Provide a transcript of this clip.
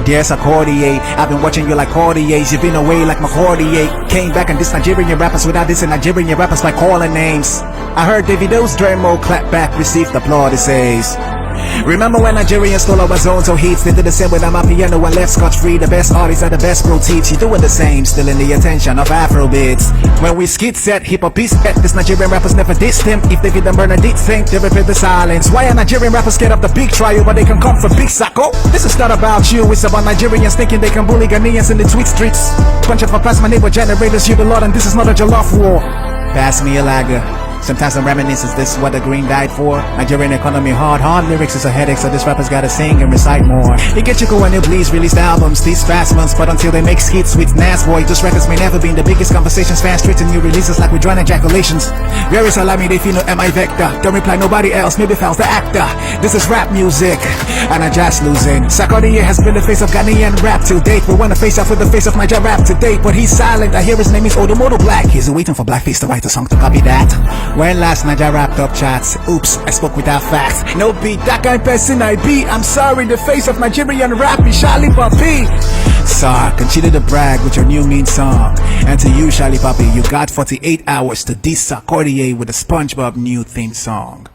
There's a Cordier, I've been watching you like Cordiers. You've been away like McCordier. Came back and this Nigerian rappers without this Nigerian rappers by calling names. I heard Davido's Dremo clap back, received applauses. Remember when Nigerians stole our zones or heats? They did the same with my piano and left scotch-free. The best artists are the best pro teach. You doing the same, still in the attention of Afrobeats. When we skit set, hip-hop is set. This Nigerian rappers never dissed him. If they did the murder did think, they repeat the silence. Why are Nigerian rappers scared of the big trial, but they can come for big sacco? This is not about you, it's about Nigerians thinking they can bully Ghanaians in the tweet streets. Bunch of past my neighbor generators, you the Lord, and this is not a jollof war. Pass me a lager. Sometimes I'm reminiscing, is this what the green died for? Nigerian economy hard lyrics is a headache, so this rappers gotta sing and recite more. It gets you going, new please released albums these fast months, but until they make skits with Nas boy, those records may never be in the biggest conversations. Fast streets and new releases like withdrawing ejaculations. Where is Alami, they feel no MI vector. Don't reply nobody else, maybe Fal's the actor. This is rap music, and I just losing. Sarkodie has been the face of Ghanaian rap till date. We wanna face off with the face of Niger rap to date, but he's silent. I hear his name is Odomodo Black. He's waiting for Blackface to write a song to copy that. When last Niger wrapped up chats, oops, I spoke without facts. No beat, that kind of person I be. I'm sorry, the face of Nigerian rap is Charlie Papi. Sir, continue to brag with your new mean song. And to you, Charlie Papi, you got 48 hours to diss Sarkodie with a SpongeBob new theme song.